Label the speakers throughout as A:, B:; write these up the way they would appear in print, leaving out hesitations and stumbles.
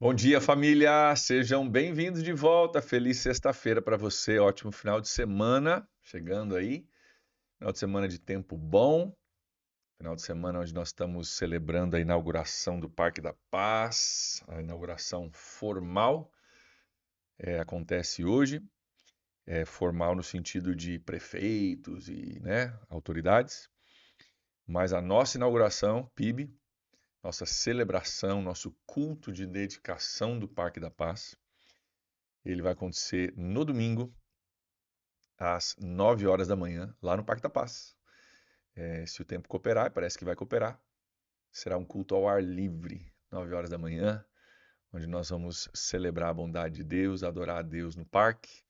A: Bom dia, família! Sejam bem-vindos de volta. Feliz sexta-feira para você. Ótimo final de semana. Chegando aí. Final de semana de tempo bom. Final de semana onde nós estamos celebrando a inauguração do Parque da Paz. A inauguração formal acontece hoje. É formal no sentido de prefeitos e, né, autoridades. Mas a nossa inauguração, PIB, nossa celebração, nosso culto de dedicação do Parque da Paz, ele vai acontecer no domingo, às 9 horas da manhã, lá no Parque da Paz. Se o tempo cooperar, e parece que vai cooperar, será um culto ao ar livre, 9 horas da manhã, onde nós vamos celebrar a bondade de Deus, adorar a Deus no parque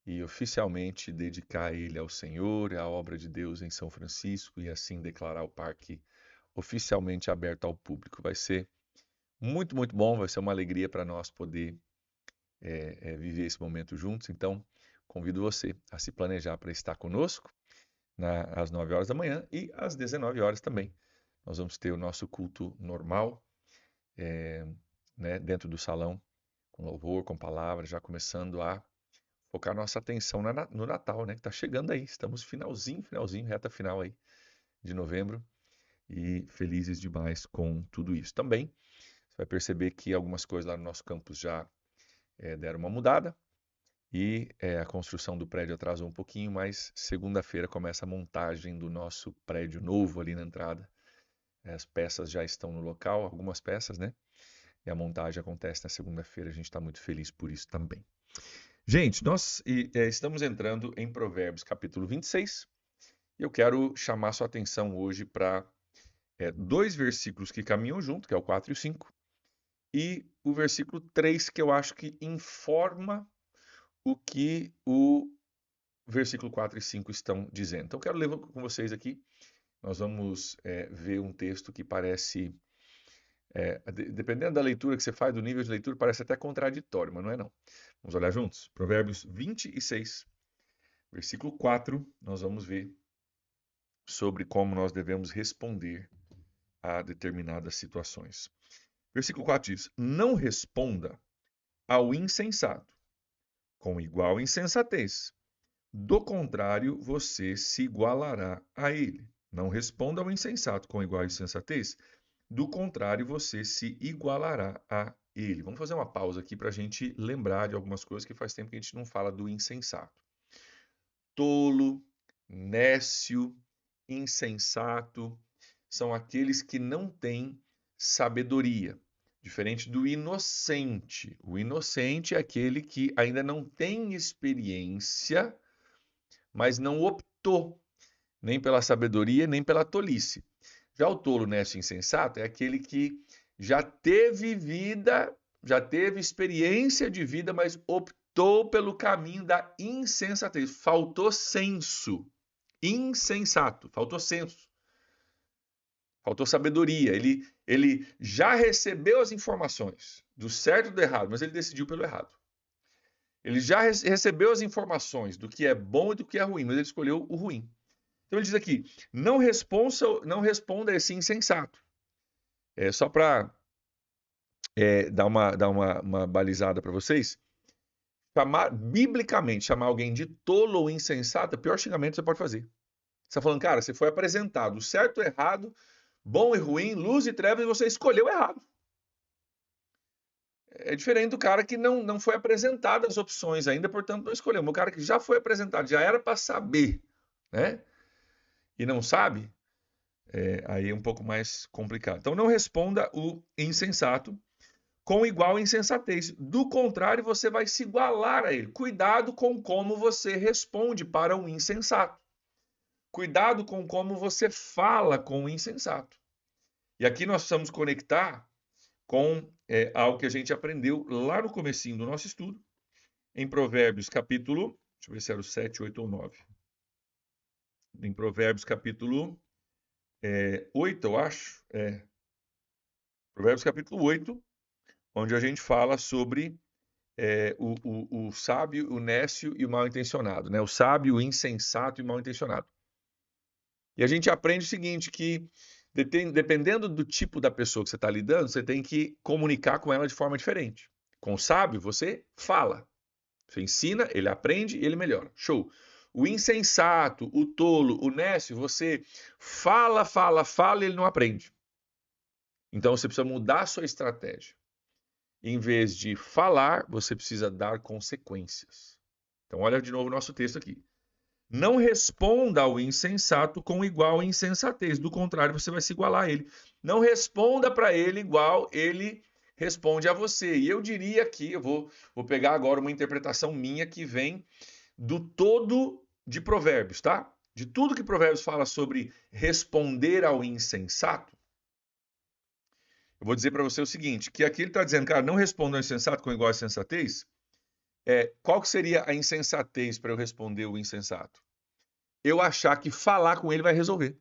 A: e oficialmente dedicar ele ao Senhor, à obra de Deus em São Francisco e assim declarar o parque oficialmente aberto ao público. Vai ser muito, muito bom, vai ser uma alegria para nós poder viver esse momento juntos. Então, convido você a se planejar para estar conosco às 9 horas da manhã e às 19 horas também. Nós vamos ter o nosso culto normal, né, dentro do salão, com louvor, com palavras, já começando a focar nossa atenção no Natal, né, que está chegando aí. Estamos finalzinho, reta final aí de novembro e felizes demais com tudo isso. Também você vai perceber que algumas coisas lá no nosso campus já deram uma mudada. E a construção do prédio atrasou um pouquinho, mas segunda-feira começa a montagem do nosso prédio novo ali na entrada. As peças já estão no local, algumas peças, né? E a montagem acontece na segunda-feira. A gente está muito feliz por isso também. Gente, nós estamos entrando em Provérbios capítulo 26 e eu quero chamar sua atenção hoje para dois versículos que caminham junto, que é o 4 e o 5, e o versículo 3, que eu acho que informa o que o versículo 4 e 5 estão dizendo. Então, eu quero ler com vocês aqui. Nós vamos ver um texto que parece, dependendo da leitura que você faz, do nível de leitura, parece até contraditório, mas não é não. Vamos olhar juntos? Provérbios 26, versículo 4, nós vamos ver sobre como nós devemos responder a determinadas situações. Versículo 4 diz: Não responda ao insensato com igual insensatez. Do contrário, você se igualará a ele. Não responda ao insensato com igual insensatez. Do contrário, você se igualará a ele. Vamos fazer uma pausa aqui para a gente lembrar de algumas coisas que faz tempo que a gente não fala do insensato. Tolo, nécio, insensato são aqueles que não têm sabedoria. Diferente do inocente. O inocente é aquele que ainda não tem experiência, mas não optou nem pela sabedoria, nem pela tolice. Já o tolo, nécio e insensato é aquele que já teve vida, já teve experiência de vida, mas optou pelo caminho da insensatez. Faltou senso. Insensato, faltou senso. Faltou sabedoria. Ele já recebeu as informações do certo e do errado, mas ele decidiu pelo errado. Ele já recebeu as informações do que é bom e do que é ruim, mas ele escolheu o ruim. Então ele diz aqui: não responda a esse insensato. Só para dar uma balizada para vocês, biblicamente, chamar alguém de tolo ou insensato é o pior xingamento que você pode fazer. Você está falando, cara, você foi apresentado certo ou errado, bom e ruim, luz e trevas, e você escolheu errado. É diferente do cara que não foi apresentado as opções ainda, portanto não escolheu. O cara que já foi apresentado, já era para saber, né? E não sabe, aí é um pouco mais complicado. Então não responda o insensato com igual insensatez. Do contrário, você vai se igualar a ele. Cuidado com como você responde para o insensato. Cuidado com como você fala com o insensato. E aqui nós precisamos conectar com algo que a gente aprendeu lá no comecinho do nosso estudo, em Provérbios capítulo, deixa eu ver se era o 7, 8 ou 9. Em Provérbios capítulo 8, eu acho. Provérbios capítulo 8, onde a gente fala sobre o sábio, o nécio e o mal intencionado, né? O sábio, o insensato e o mal intencionado. E a gente aprende o seguinte, que Dependendo do tipo da pessoa que você está lidando, você tem que comunicar com ela de forma diferente. Com o sábio, você fala. Você ensina, ele aprende e ele melhora. Show. O insensato, o tolo, o nécio, você fala, fala, fala e ele não aprende. Então você precisa mudar a sua estratégia. Em vez de falar, você precisa dar consequências. Então olha de novo o nosso texto aqui. Não responda ao insensato com igual insensatez. Do contrário, você vai se igualar a ele. Não responda para ele igual ele responde a você. E eu diria aqui, eu vou pegar agora uma interpretação minha que vem do todo de Provérbios, tá? De tudo que Provérbios fala sobre responder ao insensato. Eu vou dizer para você o seguinte, que aqui ele está dizendo, cara, não responda ao insensato com igual insensatez. Qual que seria a insensatez para eu responder o insensato? Eu achar que falar com ele vai resolver.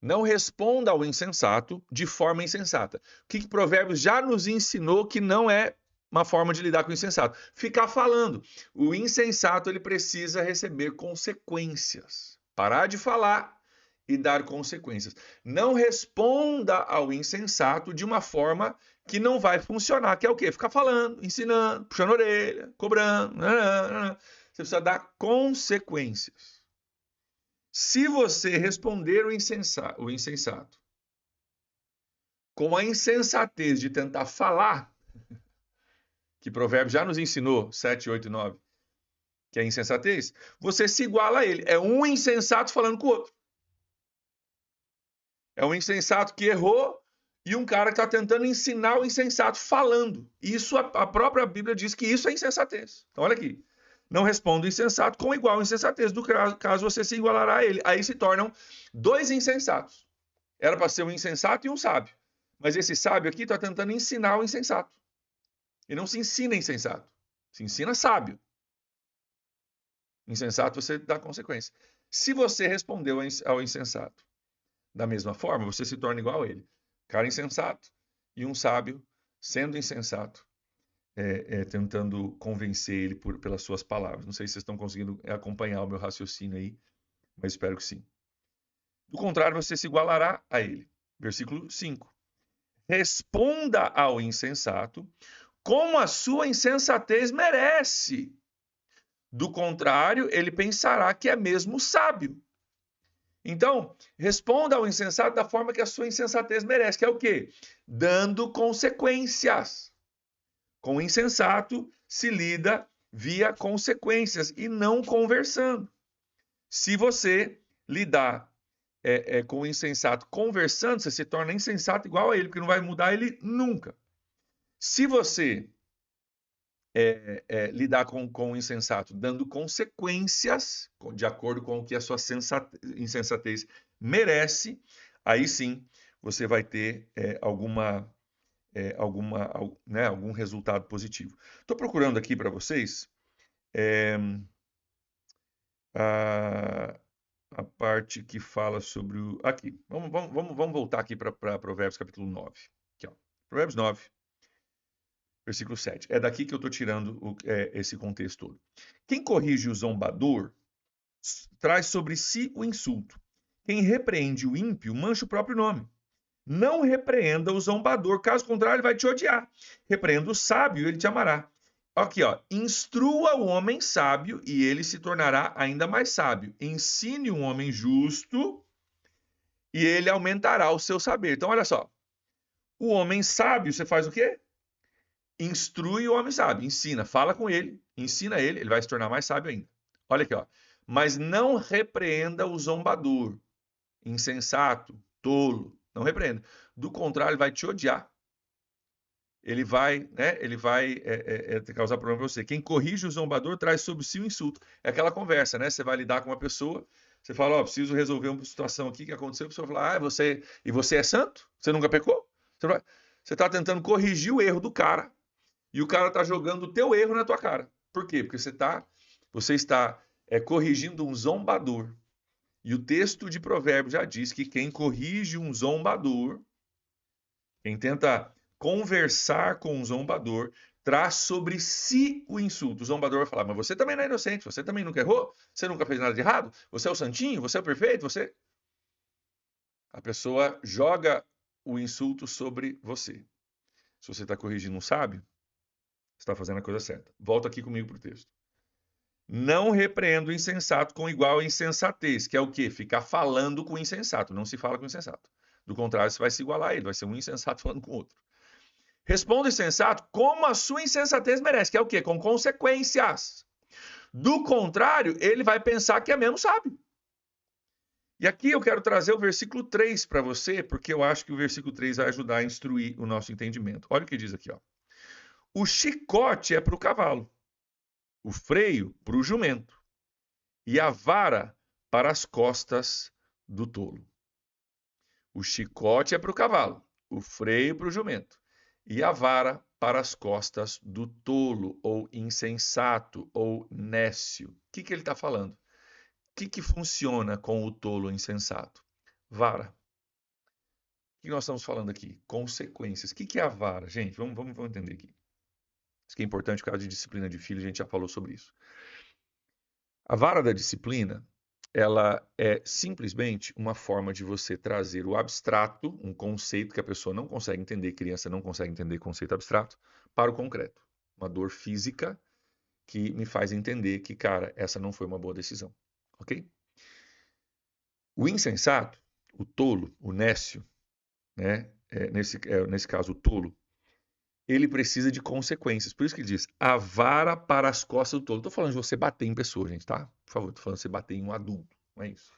A: Não responda ao insensato de forma insensata. O que Provérbios já nos ensinou que não é uma forma de lidar com o insensato? Ficar falando. O insensato ele precisa receber consequências. Parar de falar e dar consequências. Não responda ao insensato de uma forma que não vai funcionar, que é o quê? Ficar falando, ensinando, puxando a orelha, cobrando. Você precisa dar consequências. Se você responder o insensato com a insensatez de tentar falar, que Provérbios já nos ensinou, 7, 8 e 9, que é insensatez, você se iguala a ele. É um insensato falando com o outro. É um insensato que errou e um cara que está tentando ensinar o insensato falando. Isso a própria Bíblia diz que isso é insensatez. Então olha aqui. Não responda o insensato com igual insensatez, do caso você se igualará a ele. Aí se tornam dois insensatos. Era para ser um insensato e um sábio. Mas esse sábio aqui está tentando ensinar o insensato. E não se ensina insensato. Se ensina sábio. Insensato você dá consequência. Se você respondeu ao insensato da mesma forma, você se torna igual a ele. Cara insensato e um sábio, sendo insensato, tentando convencer ele pelas suas palavras. Não sei se vocês estão conseguindo acompanhar o meu raciocínio aí, mas espero que sim. Do contrário, você se igualará a ele. Versículo 5. Responda ao insensato como a sua insensatez merece. Do contrário, ele pensará que é mesmo sábio. Então, responda ao insensato da forma que a sua insensatez merece, que é o quê? Dando consequências. Com o insensato se lida via consequências e não conversando. Se você lidar com o insensato conversando, você se torna insensato igual a ele, porque não vai mudar ele nunca. Se você lidar com o insensato dando consequências, de acordo com o que a sua insensatez merece, aí sim você vai ter algum resultado positivo. Estou procurando aqui para vocês a parte que fala sobre o... Aqui, vamos voltar aqui para Provérbios capítulo 9. Aqui, ó. Provérbios 9, versículo 7. É daqui que eu estou tirando esse contexto todo. Quem corrige o zombador traz sobre si o insulto. Quem repreende o ímpio mancha o próprio nome. Não repreenda o zombador, caso contrário ele vai te odiar. Repreenda o sábio, ele te amará. Aqui, ó, instrua o homem sábio e ele se tornará ainda mais sábio. Ensine um homem justo e ele aumentará o seu saber. Então, olha só. O homem sábio, você faz o quê? Instrui o homem sábio, ensina, fala com ele, ensina ele vai se tornar mais sábio ainda. Olha aqui, ó. Mas não repreenda o zombador, insensato, tolo. Não repreenda. Do contrário, ele vai te odiar. Ele vai causar problema para você. Quem corrige o zombador traz sobre si o insulto. É aquela conversa, né? Você vai lidar com uma pessoa, você fala, ó, preciso resolver uma situação aqui que aconteceu, a pessoa fala, você é santo? Você nunca pecou? Você está tentando corrigir o erro do cara e o cara está jogando o teu erro na tua cara. Por quê? Porque você está corrigindo um zombador. E o texto de Provérbios já diz que quem corrige um zombador, quem tenta conversar com um zombador, traz sobre si o insulto. O zombador vai falar, mas você também não é inocente, você também nunca errou, você nunca fez nada de errado, você é o santinho, você é o perfeito, você... A pessoa joga o insulto sobre você. Se você está corrigindo um sábio, você está fazendo a coisa certa. Volta aqui comigo para o texto. Não repreenda o insensato com igual insensatez, que é o quê? Ficar falando com o insensato. Não se fala com o insensato. Do contrário, você vai se igualar a ele, vai ser um insensato falando com o outro. Responda o insensato como a sua insensatez merece, que é o quê? Com consequências. Do contrário, ele vai pensar que é mesmo sábio. E aqui eu quero trazer o versículo 3 para você, porque eu acho que o versículo 3 vai ajudar a instruir o nosso entendimento. Olha o que diz aqui, ó. O chicote é para o cavalo, o freio para o jumento, e a vara para as costas do tolo. O chicote é para o cavalo, o freio para o jumento, e a vara para as costas do tolo, ou insensato, ou nécio. O que ele está falando? O que funciona com o tolo insensato? Vara. O que nós estamos falando aqui? Consequências. O que é a vara? Gente, vamos entender aqui. Isso que é importante por causa de disciplina de filho, a gente já falou sobre isso. A vara da disciplina, ela é simplesmente uma forma de você trazer o abstrato, um conceito que a pessoa não consegue entender, criança não consegue entender conceito abstrato, para o concreto. Uma dor física que me faz entender que, cara, essa não foi uma boa decisão. Ok? O insensato, o tolo, o nécio, né? Nesse caso, o tolo, ele precisa de consequências. Por isso que ele diz, a vara para as costas do tolo. Estou falando de você bater em pessoa, gente, tá? Por favor, estou falando de você bater em um adulto, não é isso?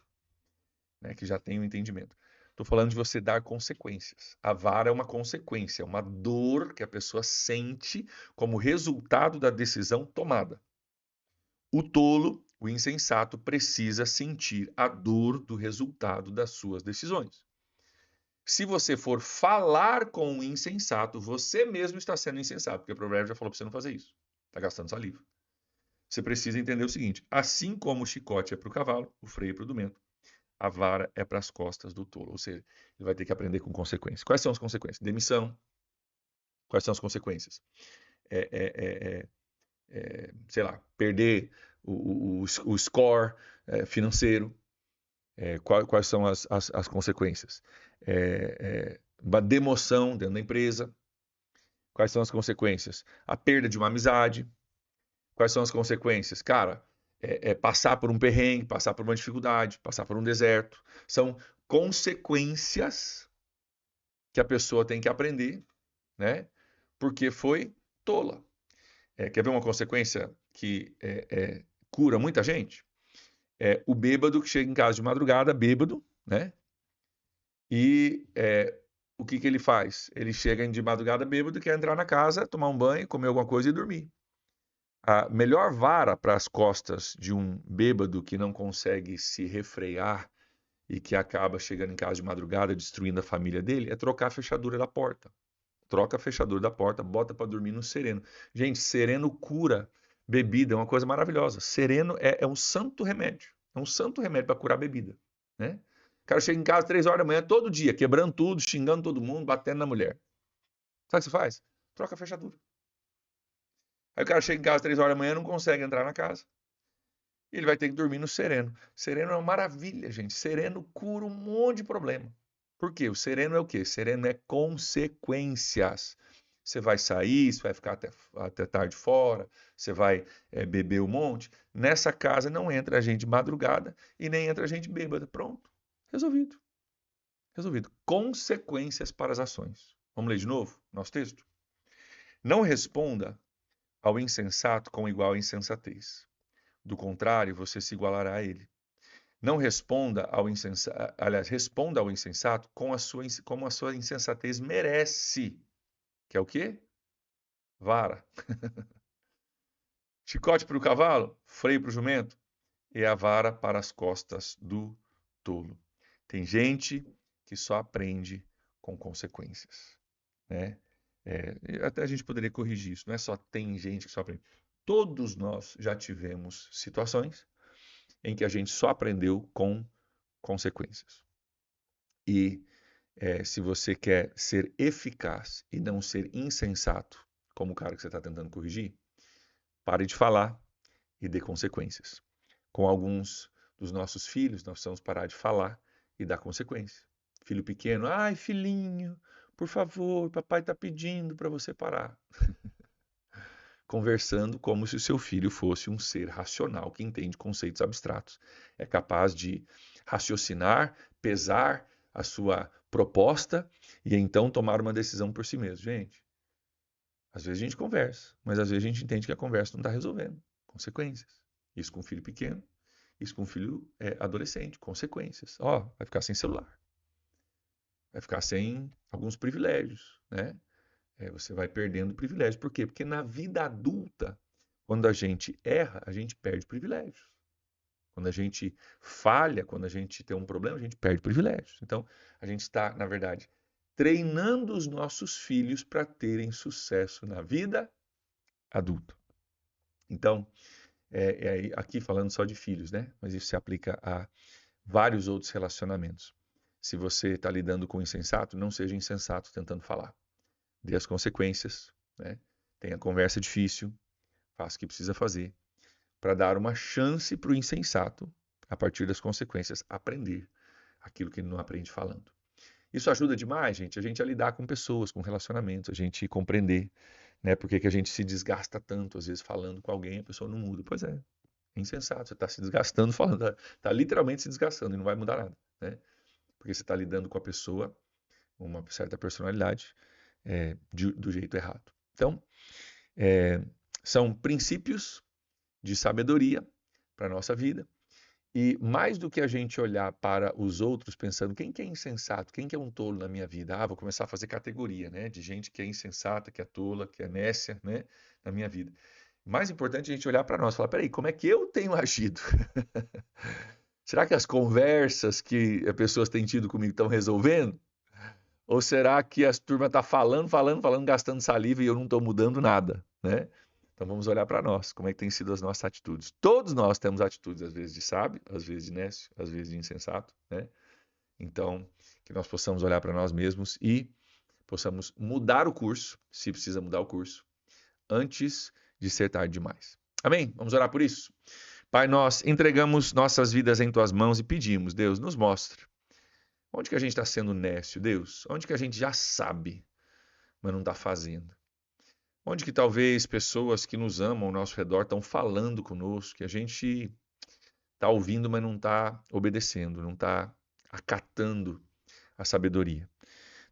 A: Né? Que já tem o entendimento. Estou falando de você dar consequências. A vara é uma consequência, é uma dor que a pessoa sente como resultado da decisão tomada. O tolo, o insensato, precisa sentir a dor do resultado das suas decisões. Se você for falar com o insensato, você mesmo está sendo insensato, porque o provérbio já falou para você não fazer isso. Está gastando saliva. Você precisa entender o seguinte: assim como o chicote é para o cavalo, o freio é para o jumento, a vara é para as costas do tolo. Ou seja, ele vai ter que aprender com consequências. Quais são as consequências? Demissão. Quais são as consequências? Sei lá, perder o score financeiro. Quais são as consequências? Uma demoção dentro da empresa. Quais são as consequências? A perda de uma amizade. Quais são as consequências? Cara, passar por um perrengue, passar por uma dificuldade, passar por um deserto. São consequências que a pessoa tem que aprender, né? Porque foi tola. Quer ver uma consequência que cura muita gente? O bêbado que chega em casa de madrugada, bêbado, né? E o que ele faz? Ele chega de madrugada bêbado e quer entrar na casa, tomar um banho, comer alguma coisa e dormir. A melhor vara para as costas de um bêbado que não consegue se refrear e que acaba chegando em casa de madrugada destruindo a família dele é trocar a fechadura da porta. Troca a fechadura da porta, bota para dormir no sereno. Gente, sereno cura bebida, é uma coisa maravilhosa. Sereno é um santo remédio. É um santo remédio para curar bebida, né? O cara chega em casa 3 horas da manhã todo dia, quebrando tudo, xingando todo mundo, batendo na mulher. Sabe o que você faz? Troca a fechadura. Aí o cara chega em casa 3 horas da manhã e não consegue entrar na casa. Ele vai ter que dormir no sereno. Sereno é uma maravilha, gente. Sereno cura um monte de problema. Por quê? O sereno é o quê? Sereno é consequências. Você vai sair, você vai ficar até tarde fora, você vai beber um monte. Nessa casa não entra gente de madrugada e nem entra gente bêbada. Pronto. Resolvido. Resolvido. Consequências para as ações. Vamos ler de novo nosso texto? Não responda ao insensato com igual insensatez. Do contrário, você se igualará a ele. Não responda ao insensato, aliás, responda ao insensato como a sua insensatez merece. Que é o quê? Vara. Chicote para o cavalo, freio para o jumento e a vara para as costas do tolo. Tem gente que só aprende com consequências, né? Até a gente poderia corrigir isso. Não é só tem gente que só aprende. Todos nós já tivemos situações em que a gente só aprendeu com consequências. E se você quer ser eficaz e não ser insensato, como o cara que você está tentando corrigir, pare de falar e dê consequências. Com alguns dos nossos filhos, nós precisamos parar de falar e dar consequência. Filho pequeno, ai, filhinho, por favor, papai está pedindo para você parar. Conversando como se o seu filho fosse um ser racional que entende conceitos abstratos. É capaz de raciocinar, pesar a sua proposta e então tomar uma decisão por si mesmo. Gente, às vezes a gente conversa, mas às vezes a gente entende que a conversa não está resolvendo. Consequências. Isso com um filho pequeno, isso com um filho adolescente. Consequências. Ó, vai ficar sem celular. Vai ficar sem alguns privilégios, né? Você vai perdendo privilégios. Por quê? Porque na vida adulta, quando a gente erra, a gente perde privilégios. Quando a gente falha, quando a gente tem um problema, a gente perde privilégios. Então, a gente está, na verdade, treinando os nossos filhos para terem sucesso na vida adulta. Então, aqui falando só de filhos, né? Mas isso se aplica a vários outros relacionamentos. Se você está lidando com insensato, não seja insensato tentando falar. Dê as consequências, né? Tenha conversa difícil, faça o que precisa fazer, para dar uma chance para o insensato, a partir das consequências, aprender aquilo que ele não aprende falando. Isso ajuda demais, gente, a gente a lidar com pessoas, com relacionamentos, a gente compreender, né? Por que a gente se desgasta tanto, às vezes, falando com alguém, a pessoa não muda. Pois é insensato, você está se desgastando falando, está literalmente se desgastando e não vai mudar nada, né? Porque você está lidando com a pessoa, uma certa personalidade, do jeito errado. Então, são princípios de sabedoria para a nossa vida. E mais do que a gente olhar para os outros pensando quem que é insensato, quem que é um tolo na minha vida, vou começar a fazer categoria, né, de gente que é insensata, que é tola, que é nécia, né, na minha vida. Mais importante é a gente olhar para nós e falar, peraí, como é que eu tenho agido? Será que as conversas que as pessoas têm tido comigo estão resolvendo? Ou será que a turma está falando, gastando saliva e eu não estou mudando nada, né? Então vamos olhar para nós, como é que tem sido as nossas atitudes. Todos nós temos atitudes, às vezes de sábio, às vezes de nécio, às vezes de insensato, né? Então, que nós possamos olhar para nós mesmos e possamos mudar o curso, se precisa mudar o curso, antes de ser tarde demais. Amém? Vamos orar por isso? Pai, nós entregamos nossas vidas em Tuas mãos e pedimos, Deus, nos mostre. Onde que a gente está sendo nécio, Deus? Onde que a gente já sabe, mas não está fazendo? Onde que talvez pessoas que nos amam ao nosso redor estão falando conosco, que a gente está ouvindo, mas não está obedecendo, não está acatando a sabedoria.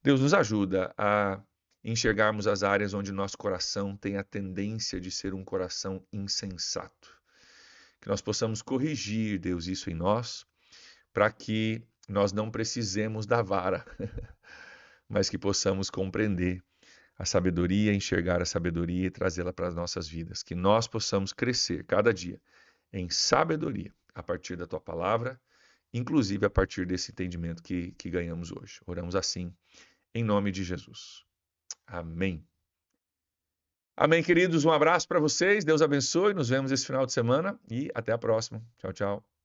A: Deus nos ajuda a enxergarmos as áreas onde nosso coração tem a tendência de ser um coração insensato. Que nós possamos corrigir, Deus, isso em nós, para que nós não precisemos da vara, mas que possamos compreender a sabedoria, enxergar a sabedoria e trazê-la para as nossas vidas. Que nós possamos crescer cada dia em sabedoria a partir da Tua palavra, inclusive a partir desse entendimento que ganhamos hoje. Oramos assim, em nome de Jesus. Amém. Amém, queridos. Um abraço para vocês. Deus abençoe. Nos vemos esse final de semana e até a próxima. Tchau, tchau.